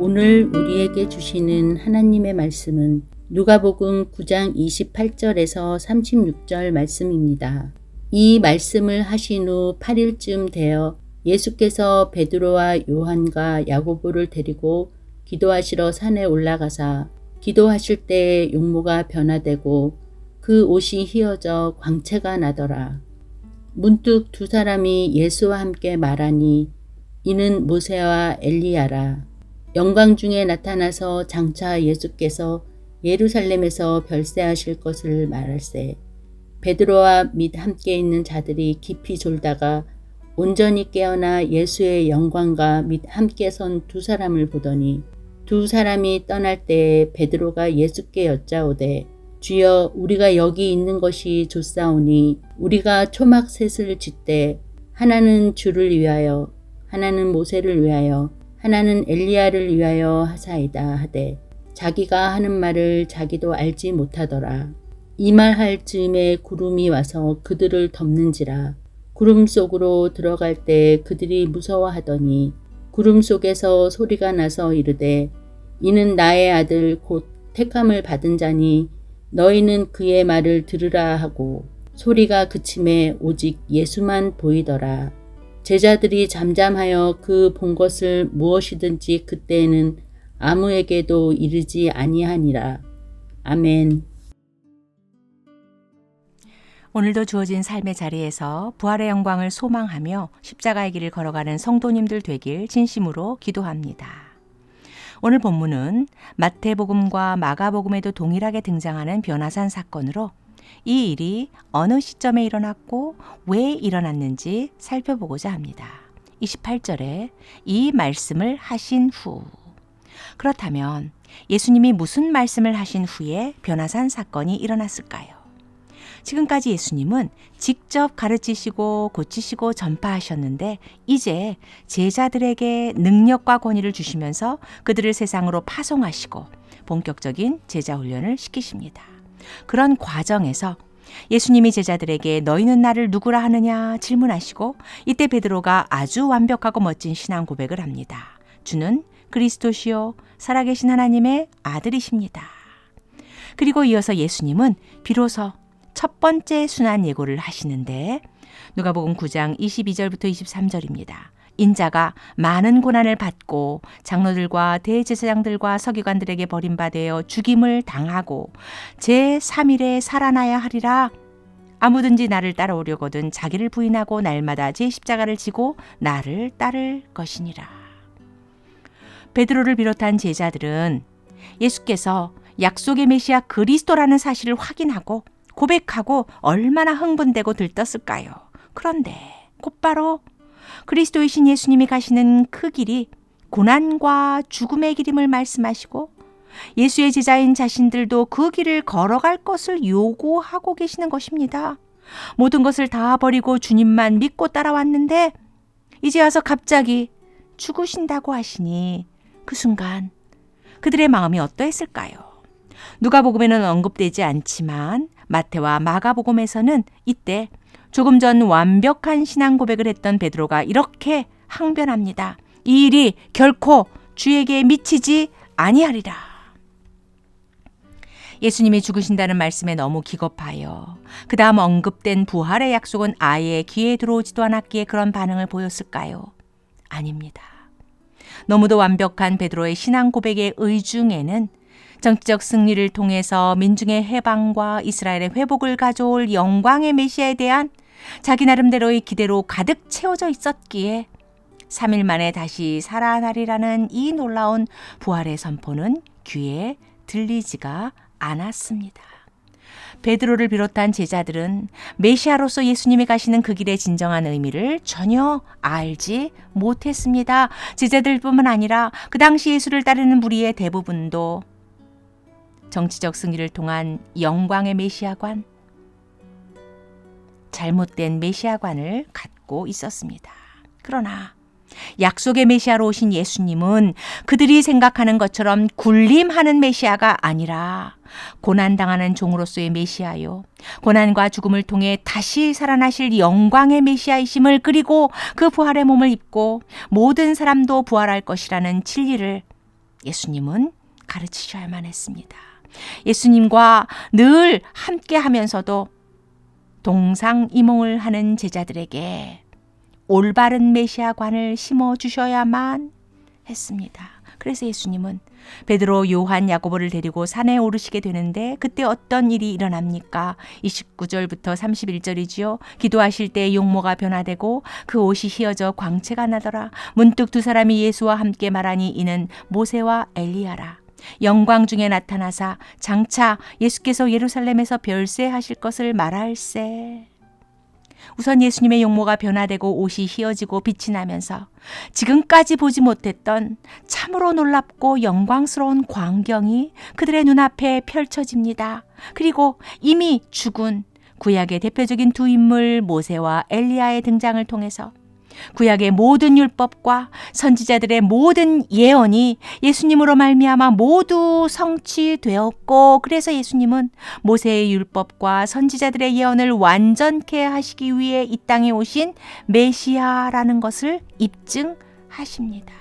오늘 우리에게 주시는 하나님의 말씀은 누가복음 9장 28절에서 36절 말씀입니다. 이 말씀을 하신 후 8일쯤 되어 예수께서 베드로와 요한과 야고보를 데리고 기도하시러 산에 올라가사 기도하실 때에 용모가 변화되고 그 옷이 휘어져 광채가 나더라. 문득 두 사람이 예수와 함께 말하니 이는 모세와 엘리야라. 영광 중에 나타나서 장차 예수께서 예루살렘에서 별세하실 것을 말할세. 베드로와 및 함께 있는 자들이 깊이 졸다가 온전히 깨어나 예수의 영광과 및 함께 선 두 사람을 보더니 두 사람이 떠날 때에 베드로가 예수께 여짜오되 주여 우리가 여기 있는 것이 좋사오니 우리가 초막 셋을 짓되 하나는 주를 위하여 하나는 모세를 위하여 하나는 엘리야를 위하여 하사이다 하되 자기가 하는 말을 자기도 알지 못하더라. 이 말할 즈음에 구름이 와서 그들을 덮는지라. 구름 속으로 들어갈 때 그들이 무서워하더니 구름 속에서 소리가 나서 이르되 이는 나의 아들 곧 택함을 받은 자니 너희는 그의 말을 들으라 하고 소리가 그침에 오직 예수만 보이더라. 제자들이 잠잠하여 그 본 것을 무엇이든지 그때에는 아무에게도 이르지 아니하니라. 아멘. 오늘도 주어진 삶의 자리에서 부활의 영광을 소망하며 십자가의 길을 걸어가는 성도님들 되길 진심으로 기도합니다. 오늘 본문은 마태복음과 마가복음에도 동일하게 등장하는 변화산 사건으로 이 일이 어느 시점에 일어났고 왜 일어났는지 살펴보고자 합니다. 28절에 이 말씀을 하신 후. 그렇다면 예수님이 무슨 말씀을 하신 후에 변화산 사건이 일어났을까요? 지금까지 예수님은 직접 가르치시고 고치시고 전파하셨는데 이제 제자들에게 능력과 권위를 주시면서 그들을 세상으로 파송하시고 본격적인 제자 훈련을 시키십니다. 그런 과정에서 예수님이 제자들에게 너희는 나를 누구라 하느냐 질문하시고 이때 베드로가 아주 완벽하고 멋진 신앙 고백을 합니다. 주는 그리스도시요 살아계신 하나님의 아들이십니다. 그리고 이어서 예수님은 비로소 첫 번째 순환 예고를 하시는데 누가복음 9장 22절부터 23절입니다. 인자가 많은 고난을 받고 장로들과 대제사장들과 서기관들에게 버림받아 죽임을 당하고 제3일에 살아나야 하리라. 아무든지 나를 따라오려거든 자기를 부인하고 날마다 제 십자가를 지고 나를 따를 것이니라. 베드로를 비롯한 제자들은 예수께서 약속의 메시아 그리스도라는 사실을 확인하고 고백하고 얼마나 흥분되고 들떴을까요? 그런데 곧바로 그리스도이신 예수님이 가시는 그 길이 고난과 죽음의 길임을 말씀하시고 예수의 제자인 자신들도 그 길을 걸어갈 것을 요구하고 계시는 것입니다. 모든 것을 다 버리고 주님만 믿고 따라왔는데 이제 와서 갑자기 죽으신다고 하시니 그 순간 그들의 마음이 어떠했을까요? 누가복음에는 언급되지 않지만 마태와 마가복음에서는 이때 조금 전 완벽한 신앙 고백을 했던 베드로가 이렇게 항변합니다. 이 일이 결코 주에게 미치지 아니하리라. 예수님이 죽으신다는 말씀에 너무 기겁하여 그 다음 언급된 부활의 약속은 아예 귀에 들어오지도 않았기에 그런 반응을 보였을까요? 아닙니다. 너무도 완벽한 베드로의 신앙 고백의 의중에는 정치적 승리를 통해서 민중의 해방과 이스라엘의 회복을 가져올 영광의 메시아에 대한 자기 나름대로의 기대로 가득 채워져 있었기에 3일 만에 다시 살아나리라는 이 놀라운 부활의 선포는 귀에 들리지가 않았습니다. 베드로를 비롯한 제자들은 메시아로서 예수님이 가시는 그 길의 진정한 의미를 전혀 알지 못했습니다. 제자들뿐만 아니라 그 당시 예수를 따르는 무리의 대부분도 정치적 승리를 통한 영광의 메시아관, 잘못된 메시아관을 갖고 있었습니다. 그러나 약속의 메시아로 오신 예수님은 그들이 생각하는 것처럼 군림하는 메시아가 아니라 고난당하는 종으로서의 메시아요. 고난과 죽음을 통해 다시 살아나실 영광의 메시아이심을 그리고 그 부활의 몸을 입고 모든 사람도 부활할 것이라는 진리를 예수님은 가르치셔야만 했습니다. 예수님과 늘 함께 하면서도 동상이몽을 하는 제자들에게 올바른 메시아관을 심어주셔야만 했습니다. 그래서 예수님은 베드로, 요한, 야고보를 데리고 산에 오르시게 되는데 그때 어떤 일이 일어납니까? 29절부터 31절이지요. 기도하실 때 용모가 변화되고 그 옷이 휘어져 광채가 나더라. 문득 두 사람이 예수와 함께 말하니 이는 모세와 엘리야라. 영광 중에 나타나사 장차 예수께서 예루살렘에서 별세하실 것을 말할세. 우선 예수님의 용모가 변화되고 옷이 휘어지고 빛이 나면서 지금까지 보지 못했던 참으로 놀랍고 영광스러운 광경이 그들의 눈앞에 펼쳐집니다. 그리고 이미 죽은 구약의 대표적인 두 인물 모세와 엘리야의 등장을 통해서 구약의 모든 율법과 선지자들의 모든 예언이 예수님으로 말미암아 모두 성취되었고, 그래서 예수님은 모세의 율법과 선지자들의 예언을 완전케 하시기 위해 이 땅에 오신 메시아라는 것을 입증하십니다.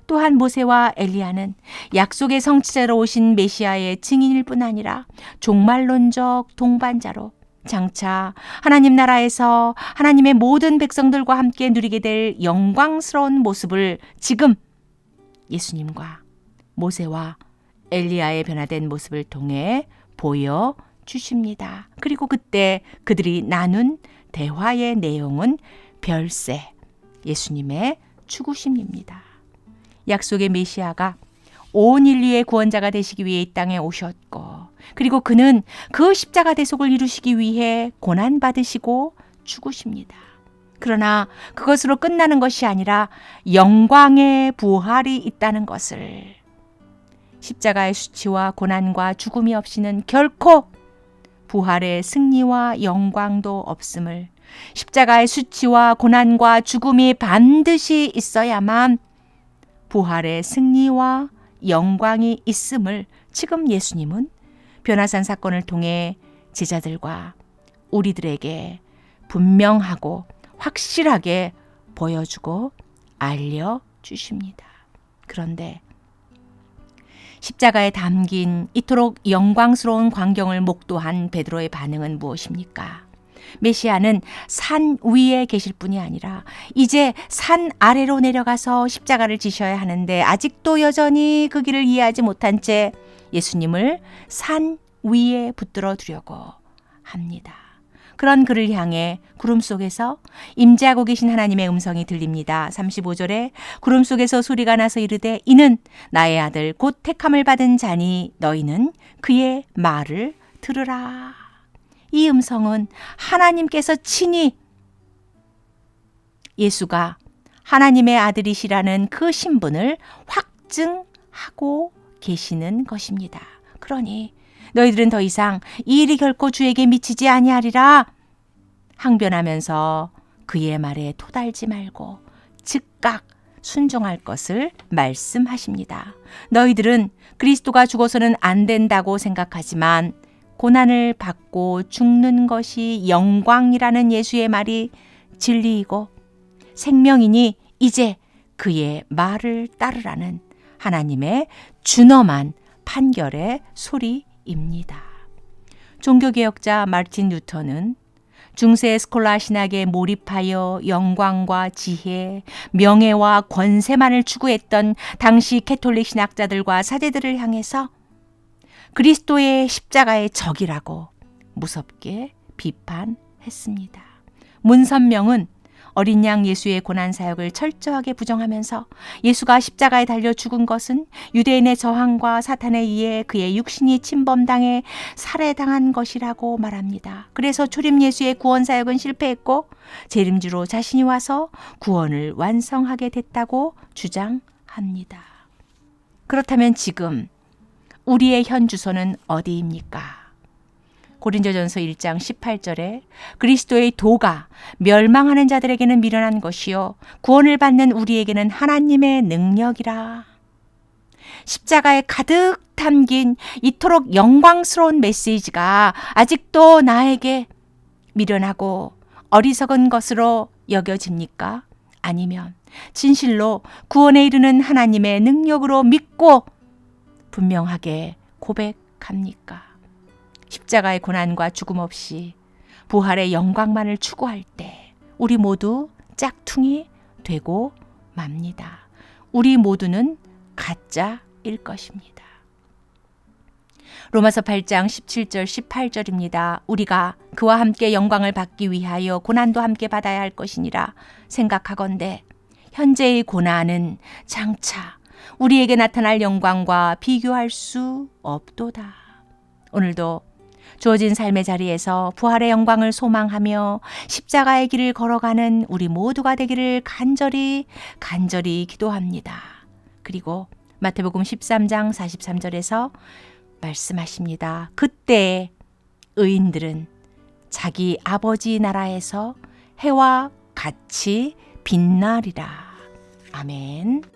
또한 모세와 엘리야는 약속의 성취자로 오신 메시아의 증인일 뿐 아니라 종말론적 동반자로 장차 하나님 나라에서 하나님의 모든 백성들과 함께 누리게 될 영광스러운 모습을 지금 예수님과 모세와 엘리야의 변화된 모습을 통해 보여주십니다. 그리고 그때 그들이 나눈 대화의 내용은 별세, 예수님의 죽으심입니다. 약속의 메시아가 온 인류의 구원자가 되시기 위해 이 땅에 오셨고, 그리고 그는 그 십자가 대속을 이루시기 위해 고난받으시고 죽으십니다. 그러나 그것으로 끝나는 것이 아니라 영광의 부활이 있다는 것을, 십자가의 수치와 고난과 죽음이 없이는 결코 부활의 승리와 영광도 없음을, 십자가의 수치와 고난과 죽음이 반드시 있어야만 부활의 승리와 영광이 있음을 지금 예수님은 변화산 사건을 통해 제자들과 우리들에게 분명하고 확실하게 보여주고 알려주십니다. 그런데 십자가에 담긴 이토록 영광스러운 광경을 목도한 베드로의 반응은 무엇입니까? 메시아는 산 위에 계실 뿐이 아니라 이제 산 아래로 내려가서 십자가를 지셔야 하는데 아직도 여전히 그 길을 이해하지 못한 채 예수님을 산 위에 붙들어 두려고 합니다. 그런 그를 향해 구름 속에서 임재하고 계신 하나님의 음성이 들립니다. 35절에 구름 속에서 소리가 나서 이르되 이는 나의 아들 곧 택함을 받은 자니 너희는 그의 말을 들으라. 이 음성은 하나님께서 친히 예수가 하나님의 아들이시라는 그 신분을 확증하고 계시는 것입니다. 그러니 너희들은 더 이상 이 일이 결코 주에게 미치지 아니하리라. 항변하면서 그의 말에 토달지 말고 즉각 순종할 것을 말씀하십니다. 너희들은 그리스도가 죽어서는 안 된다고 생각하지만 고난을 받고 죽는 것이 영광이라는 예수의 말이 진리이고 생명이니 이제 그의 말을 따르라는 하나님의 준엄한 판결의 소리입니다. 종교개혁자 마르틴 루터는 중세 스콜라 신학에 몰입하여 영광과 지혜, 명예와 권세만을 추구했던 당시 캐톨릭 신학자들과 사제들을 향해서 그리스도의 십자가의 적이라고 무섭게 비판했습니다. 문선명은 어린 양 예수의 고난 사역을 철저하게 부정하면서 예수가 십자가에 달려 죽은 것은 유대인의 저항과 사탄에 의해 그의 육신이 침범당해 살해당한 것이라고 말합니다. 그래서 초림 예수의 구원 사역은 실패했고 재림주로 자신이 와서 구원을 완성하게 됐다고 주장합니다. 그렇다면 지금 우리의 현 주소는 어디입니까? 고린도전서 1장 18절에 그리스도의 도가 멸망하는 자들에게는 미련한 것이요 구원을 받는 우리에게는 하나님의 능력이라. 십자가에 가득 담긴 이토록 영광스러운 메시지가 아직도 나에게 미련하고 어리석은 것으로 여겨집니까? 아니면 진실로 구원에 이르는 하나님의 능력으로 믿고 분명하게 고백합니까? 십자가의 고난과 죽음 없이 부활의 영광만을 추구할 때 우리 모두 짝퉁이 되고 맙니다. 우리 모두는 가짜일 것입니다. 로마서 8장 17절 18절입니다. 우리가 그와 함께 영광을 받기 위하여 고난도 함께 받아야 할 것이니라 생각하건대 현재의 고난은 장차 우리에게 나타날 영광과 비교할 수 없도다. 오늘도 주어진 삶의 자리에서 부활의 영광을 소망하며 십자가의 길을 걸어가는 우리 모두가 되기를 간절히 기도합니다. 그리고 마태복음 13장 43절에서 말씀하십니다. 그때 의인들은 자기 아버지 나라에서 해와 같이 빛나리라. 아멘.